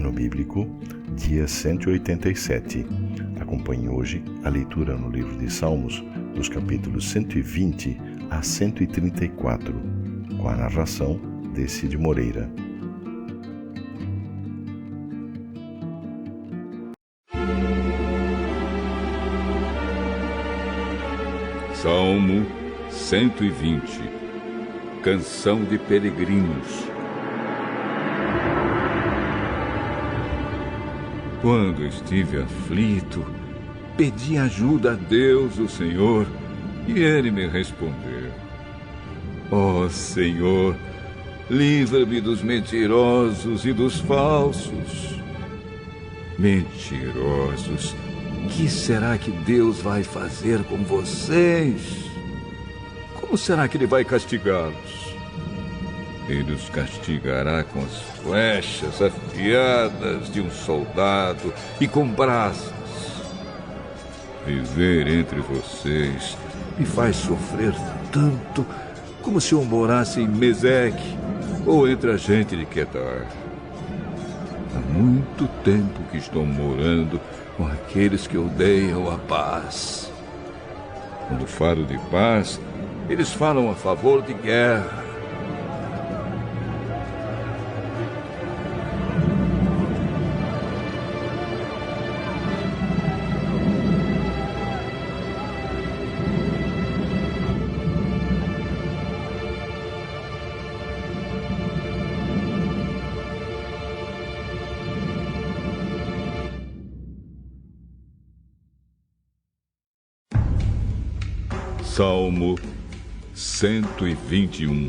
Ano Bíblico, dia 187. Acompanhe hoje a leitura no livro de Salmos, dos capítulos 120 a 134, com a narração de Cid Moreira. Salmo 120. Canção de Peregrinos. Quando estive aflito, pedi ajuda a Deus, o Senhor, e Ele me respondeu. Ó Senhor, livra-me dos mentirosos e dos falsos. Mentirosos, o que será que Deus vai fazer com vocês? Como será que Ele vai castigá-los? Ele os castigará com as flechas afiadas de um soldado e com brasas. Viver entre vocês me faz sofrer tanto como se eu morasse em Meseque ou entre a gente de Quedar. Há muito tempo que estou morando com aqueles que odeiam a paz. Quando falo de paz, eles falam a favor de guerra. Salmo 121.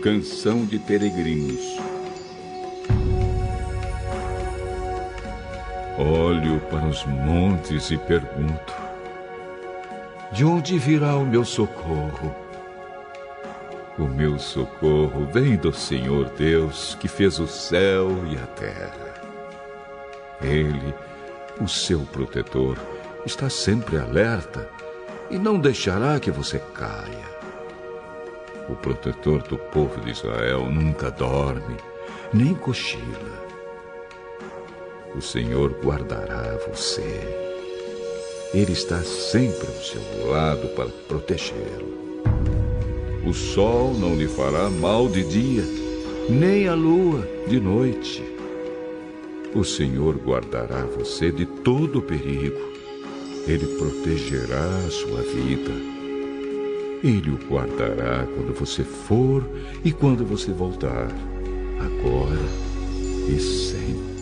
Canção de Peregrinos. Olho para os montes e pergunto: de onde virá o meu socorro? O meu socorro vem do Senhor Deus, que fez o céu e a terra. Ele, o seu protetor, está sempre alerta e não deixará que você caia. O protetor do povo de Israel nunca dorme, nem cochila. O Senhor guardará você. Ele está sempre ao seu lado para protegê-lo. O sol não lhe fará mal de dia, nem a lua de noite. O Senhor guardará você de todo perigo. Ele protegerá a sua vida. Ele o guardará quando você for e quando você voltar, agora e sempre.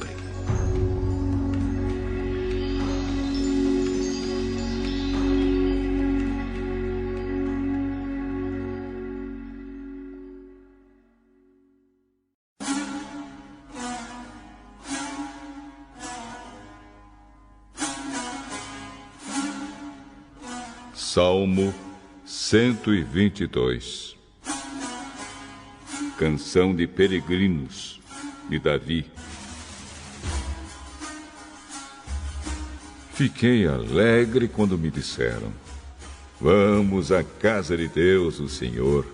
Salmo 122. Canção de Peregrinos, de Davi. Fiquei alegre quando me disseram: vamos à casa de Deus, o Senhor.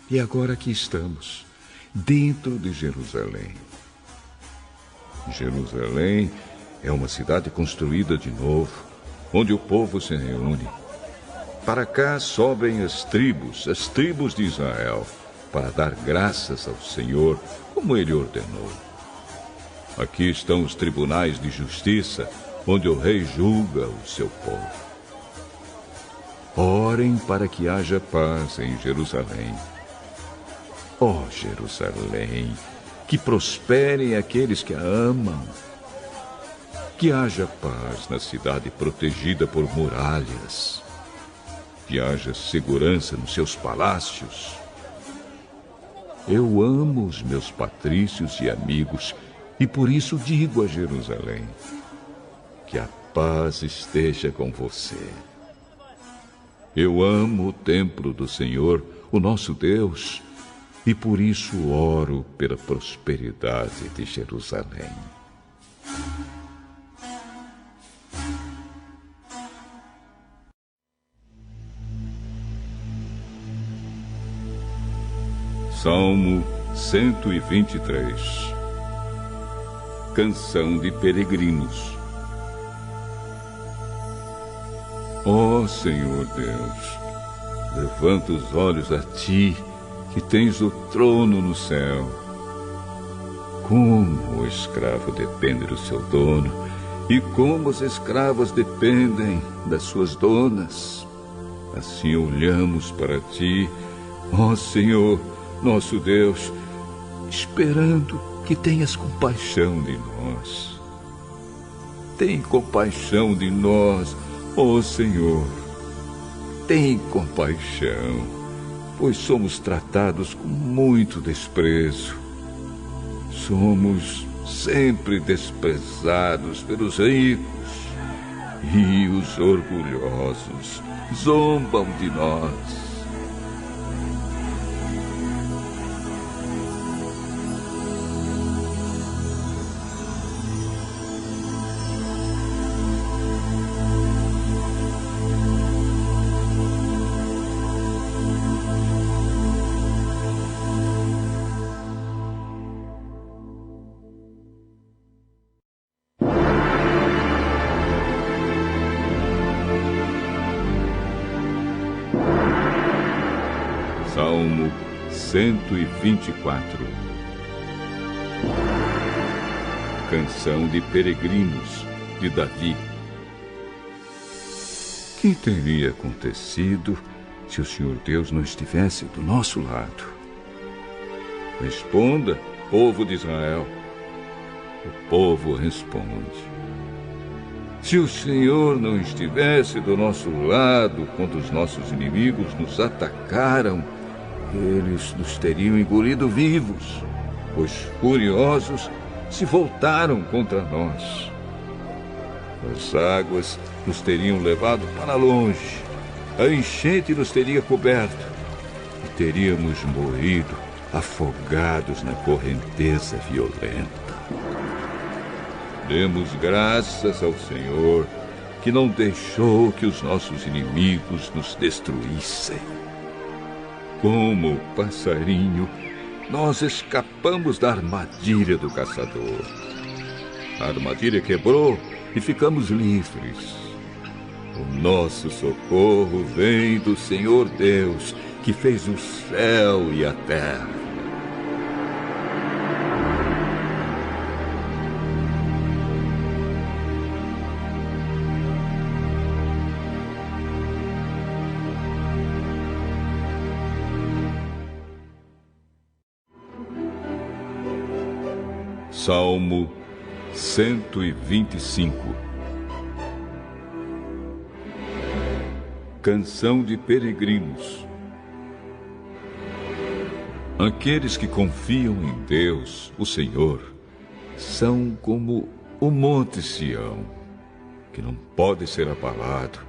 E agora aqui estamos, dentro de Jerusalém. Jerusalém é uma cidade construída de novo, onde o povo se reúne. Para cá sobem as tribos de Israel, para dar graças ao Senhor, como Ele ordenou. Aqui estão os tribunais de justiça, onde o rei julga o seu povo. Orem para que haja paz em Jerusalém. Ó Jerusalém, que prosperem aqueles que a amam. Que haja paz na cidade protegida por muralhas. Que haja segurança nos seus palácios. Eu amo os meus patrícios e amigos, e por isso digo a Jerusalém: que a paz esteja com você. Eu amo o templo do Senhor, o nosso Deus, e por isso oro pela prosperidade de Jerusalém. Salmo 123. Canção de Peregrinos. Ó Senhor Deus, levanta os olhos a ti, que tens o trono no céu. Como o escravo depende do seu dono, e como as escravas dependem das suas donas, assim olhamos para ti, ó Senhor, nosso Deus, esperando que tenhas compaixão de nós. Tem compaixão de nós, ó Senhor. Tem compaixão, pois somos tratados com muito desprezo. Somos sempre desprezados pelos ricos, e os orgulhosos zombam de nós. Salmo 124. Canção de Peregrinos, de Davi. Que teria acontecido se o Senhor Deus não estivesse do nosso lado? Responda, povo de Israel. O povo responde. Se o Senhor não estivesse do nosso lado quando os nossos inimigos nos atacaram, eles nos teriam engolido vivos, pois furiosos se voltaram contra nós. As águas nos teriam levado para longe, a enchente nos teria coberto e teríamos morrido afogados na correnteza violenta. Demos graças ao Senhor que não deixou que os nossos inimigos nos destruíssem. Como passarinho, nós escapamos da armadilha do caçador. A armadilha quebrou e ficamos livres. O nosso socorro vem do Senhor Deus, que fez o céu e a terra. Salmo 125. Canção de Peregrinos. Aqueles que confiam em Deus, o Senhor, são como o monte Sião, que não pode ser abalado,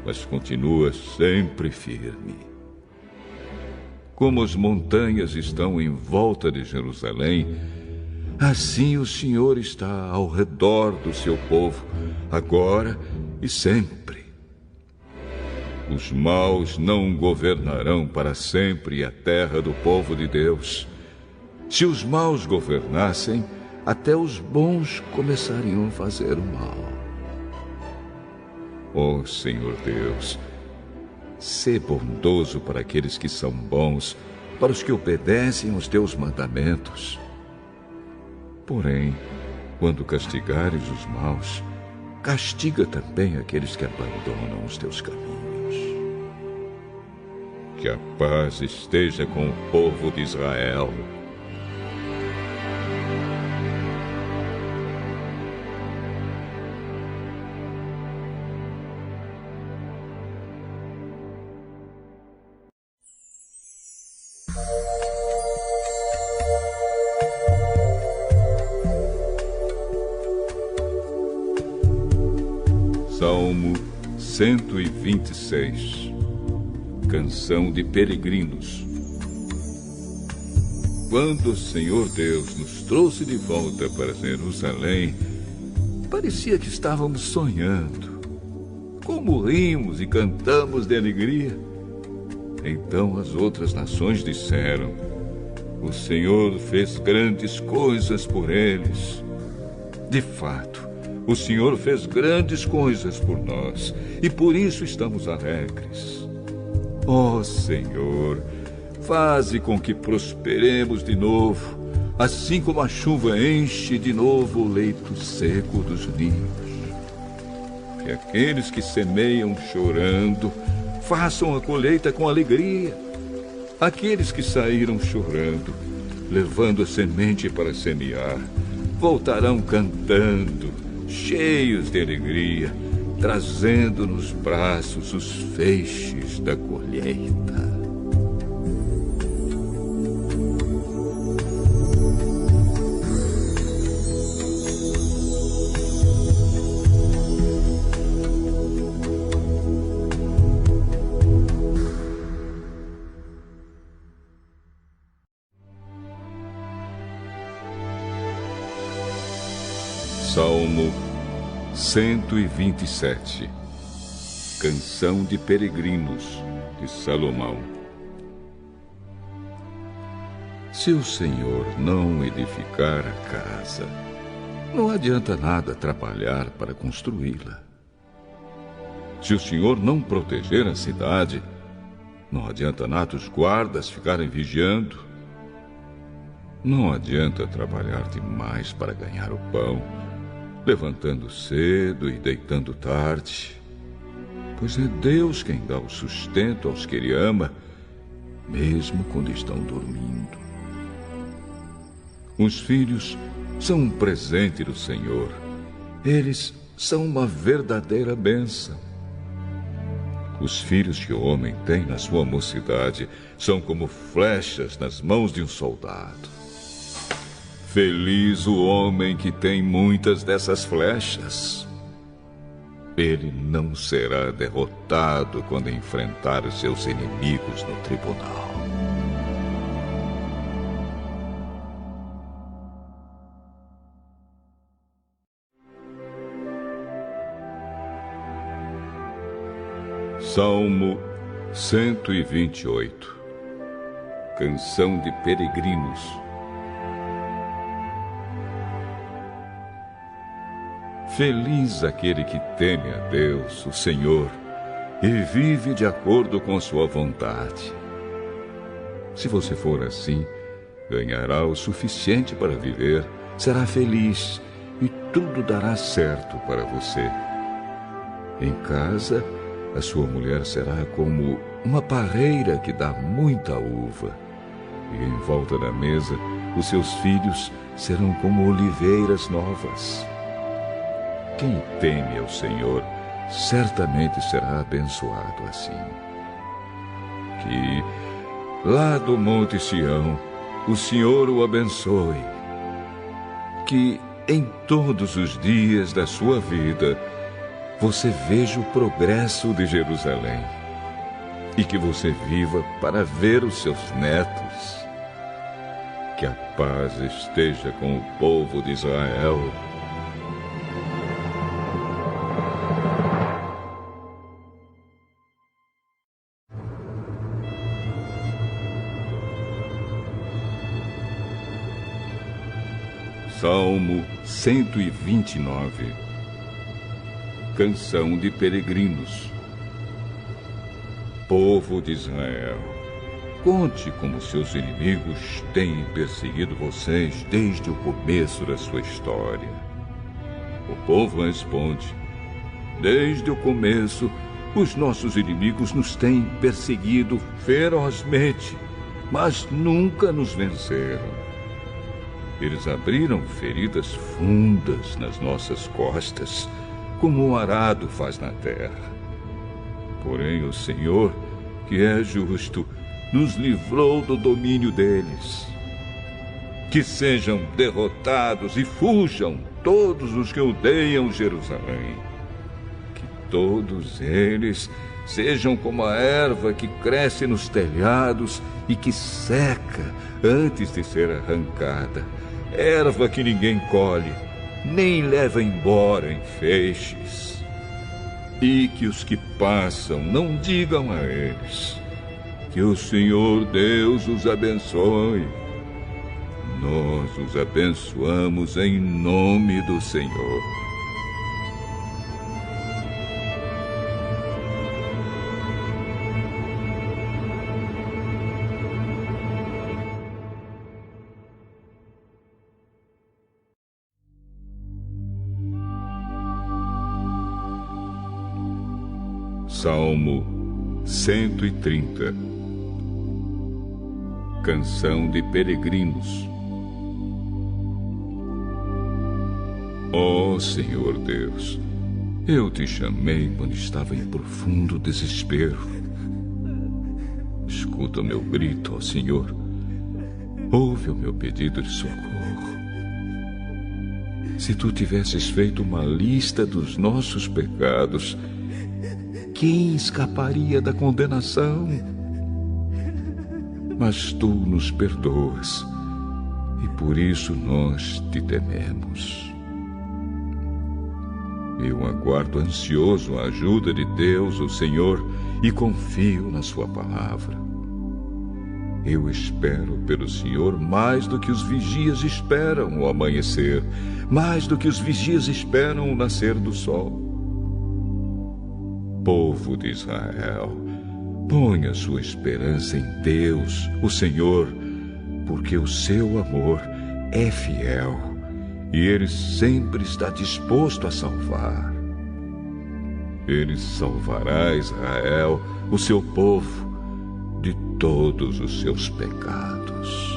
mas continua sempre firme. Como as montanhas estão em volta de Jerusalém, assim o Senhor está ao redor do seu povo, agora e sempre. Os maus não governarão para sempre a terra do povo de Deus. Se os maus governassem, até os bons começariam a fazer o mal. Ó Senhor Deus, sê bondoso para aqueles que são bons, para os que obedecem aos teus mandamentos. Porém, quando castigares os maus, castiga também aqueles que abandonam os teus caminhos. Que a paz esteja com o povo de Israel. Salmo 126. Canção de Peregrinos. Quando o Senhor Deus nos trouxe de volta para Jerusalém, parecia que estávamos sonhando. Como rimos e cantamos de alegria. Então as outras nações disseram: o Senhor fez grandes coisas por eles. De fato, o Senhor fez grandes coisas por nós e por isso estamos alegres. Ó Senhor, faze com que prosperemos de novo, assim como a chuva enche de novo o leito seco dos ninhos. Que aqueles que semeiam chorando façam a colheita com alegria. Aqueles que saíram chorando, levando a semente para semear, voltarão cantando, cheios de alegria, trazendo nos braços os feixes da colheita. Salmo 127. Canção de Peregrinos, de Salomão. Se o Senhor não edificar a casa, não adianta nada trabalhar para construí-la. Se o Senhor não proteger a cidade, não adianta nada os guardas ficarem vigiando. Não adianta trabalhar demais para ganhar o pão, levantando cedo e deitando tarde, pois é Deus quem dá o sustento aos que Ele ama, mesmo quando estão dormindo. Os filhos são um presente do Senhor. Eles são uma verdadeira bênção. Os filhos que o homem tem na sua mocidade são como flechas nas mãos de um soldado. Feliz o homem que tem muitas dessas flechas. Ele não será derrotado quando enfrentar os seus inimigos no tribunal. Salmo 128. Canção de Peregrinos. Feliz aquele que teme a Deus, o Senhor, e vive de acordo com sua vontade. Se você for assim, ganhará o suficiente para viver, será feliz e tudo dará certo para você. Em casa, a sua mulher será como uma parreira que dá muita uva, e em volta da mesa, os seus filhos serão como oliveiras novas. Quem teme ao Senhor certamente será abençoado assim. Que lá do Monte Sião o Senhor o abençoe. Que em todos os dias da sua vida você veja o progresso de Jerusalém e que você viva para ver os seus netos. Que a paz esteja com o povo de Israel. Salmo 129. Canção de Peregrinos. Povo de Israel, conte como seus inimigos têm perseguido vocês desde o começo da sua história. O povo responde: desde o começo, os nossos inimigos nos têm perseguido ferozmente, mas nunca nos venceram. Eles abriram feridas fundas nas nossas costas, como um arado faz na terra. Porém, o Senhor, que é justo, nos livrou do domínio deles. Que sejam derrotados e fujam todos os que odeiam Jerusalém. Que todos eles sejam como a erva que cresce nos telhados e que seca antes de ser arrancada. Erva que ninguém colhe, nem leva embora em feixes. E que os que passam não digam a eles: que o Senhor Deus os abençoe. nós os abençoamos em nome do Senhor. Salmo 130. Canção de Peregrinos. Ó Senhor Deus, eu te chamei quando estava em profundo desespero. Escuta o meu grito, ó Senhor. Ouve o meu pedido de socorro. Se tu tivesses feito uma lista dos nossos pecados, quem escaparia da condenação? Mas tu nos perdoas, e por isso nós te tememos. Eu aguardo ansioso a ajuda de Deus, o Senhor, e confio na sua palavra. Eu espero pelo Senhor mais do que os vigias esperam o amanhecer, mais do que os vigias esperam o nascer do sol. Povo de Israel, ponha sua esperança em Deus, o Senhor, porque o seu amor é fiel e Ele sempre está disposto a salvar. Ele salvará Israel, o seu povo, de todos os seus pecados.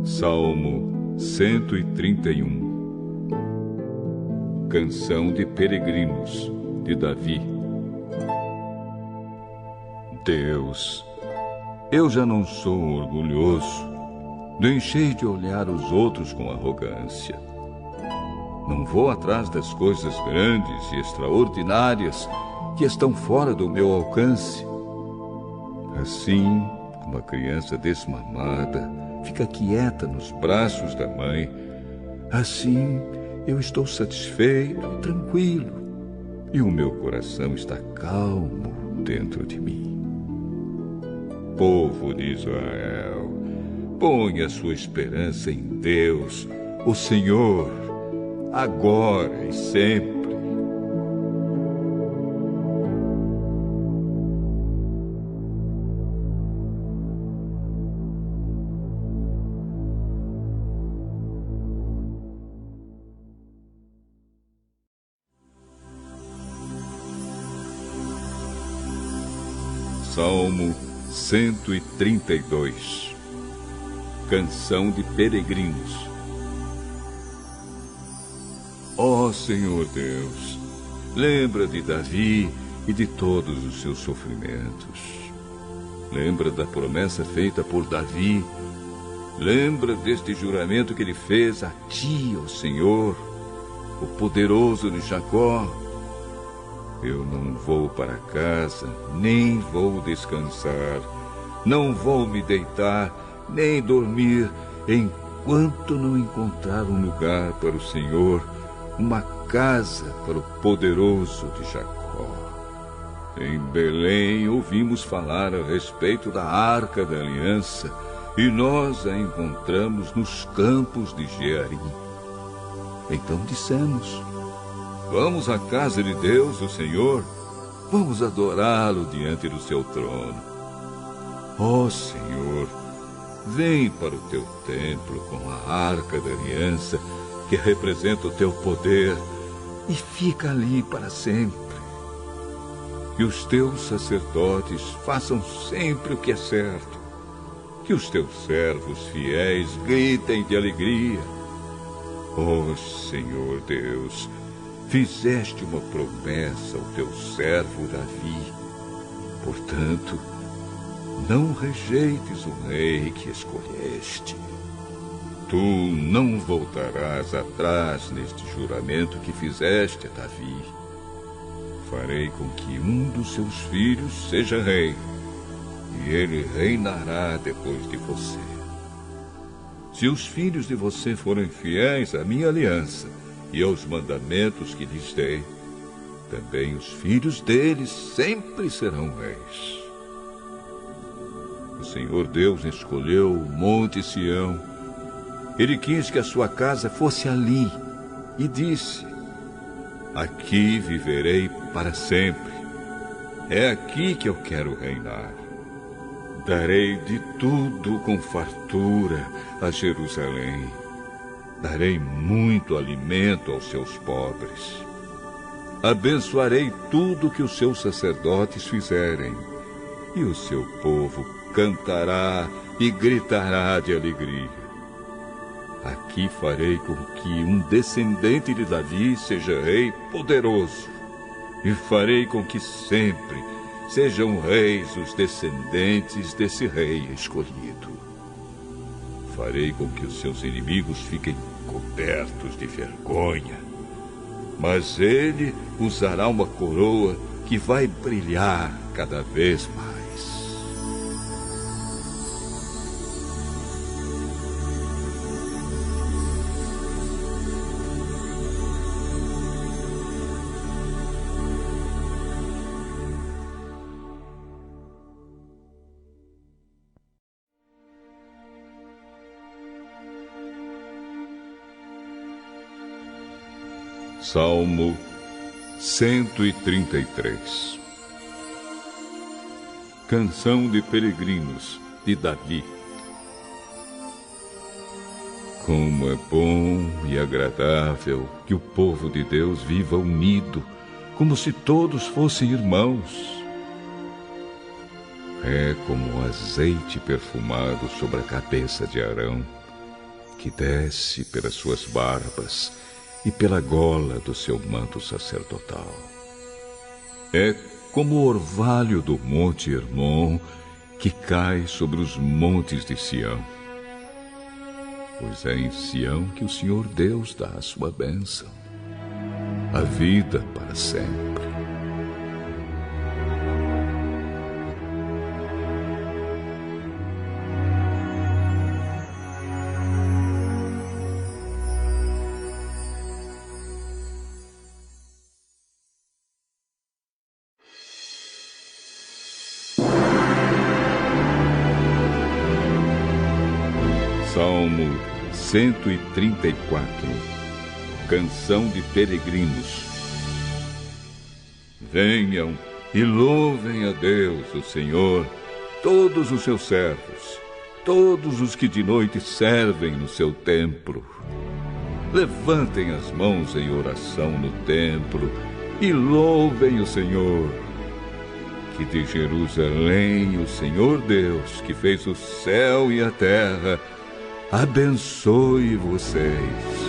Salmo 131. Canção de Peregrinos, de Davi. Deus, eu já não sou orgulhoso, deixei de olhar os outros com arrogância. Não vou atrás das coisas grandes e extraordinárias que estão fora do meu alcance. Assim, como a criança desmamada fica quieta nos braços da mãe, assim eu estou satisfeito e tranquilo, e o meu coração está calmo dentro de mim. Povo de Israel, ponha sua esperança em Deus, o Senhor, agora e sempre. Salmo 132. Canção de Peregrinos. Ó Senhor Deus, lembra de Davi e de todos os seus sofrimentos. Lembra da promessa feita por Davi. Lembra deste juramento que ele fez a ti, ó Senhor, o poderoso de Jacó. Eu não vou para casa, nem vou descansar, não vou me deitar, nem dormir, enquanto não encontrar um lugar para o Senhor, uma casa para o poderoso de Jacó. Em Belém ouvimos falar a respeito da Arca da Aliança, e nós a encontramos nos campos de Jearim. Então dissemos: vamos à casa de Deus, o Senhor, vamos adorá-lo diante do seu trono. Ó Senhor, vem para o teu templo com a Arca da Aliança, que representa o teu poder, e fica ali para sempre. Que os teus sacerdotes façam sempre o que é certo. Que os teus servos fiéis gritem de alegria. Ó Senhor Deus, fizeste uma promessa ao teu servo Davi. Portanto, não rejeites o rei que escolheste. Tu não voltarás atrás neste juramento que fizeste a Davi. Farei com que um dos seus filhos seja rei, e ele reinará depois de você. Se os filhos de você forem fiéis à minha aliança e aos mandamentos que lhes dei, também os filhos deles sempre serão reis. O Senhor Deus escolheu o Monte Sião. Ele quis que a sua casa fosse ali e disse: aqui viverei para sempre. É aqui que eu quero reinar. Darei de tudo com fartura a Jerusalém. Darei muito alimento aos seus pobres. Abençoarei tudo que os seus sacerdotes fizerem, e o seu povo cantará e gritará de alegria. Aqui farei com que um descendente de Davi seja rei poderoso, e farei com que sempre sejam reis os descendentes desse rei escolhido. Farei com que os seus inimigos fiquem cobertos de vergonha, mas ele usará uma coroa que vai brilhar cada vez mais. Salmo 133. Canção de Peregrinos, de Davi. Como é bom e agradável que o povo de Deus viva unido, como se todos fossem irmãos. É como o azeite perfumado sobre a cabeça de Arão, que desce pelas suas barbas e pela gola do seu manto sacerdotal. É como o orvalho do monte Hermon, que cai sobre os montes de Sião. Pois é em Sião que o Senhor Deus dá a sua bênção, a vida para sempre. Salmo 134. Canção de Peregrinos. Venham e louvem a Deus, o Senhor, todos os seus servos, todos os que de noite servem no seu templo. Levantem as mãos em oração no templo e louvem o Senhor. Que de Jerusalém o Senhor Deus, que fez o céu e a terra, abençoe vocês.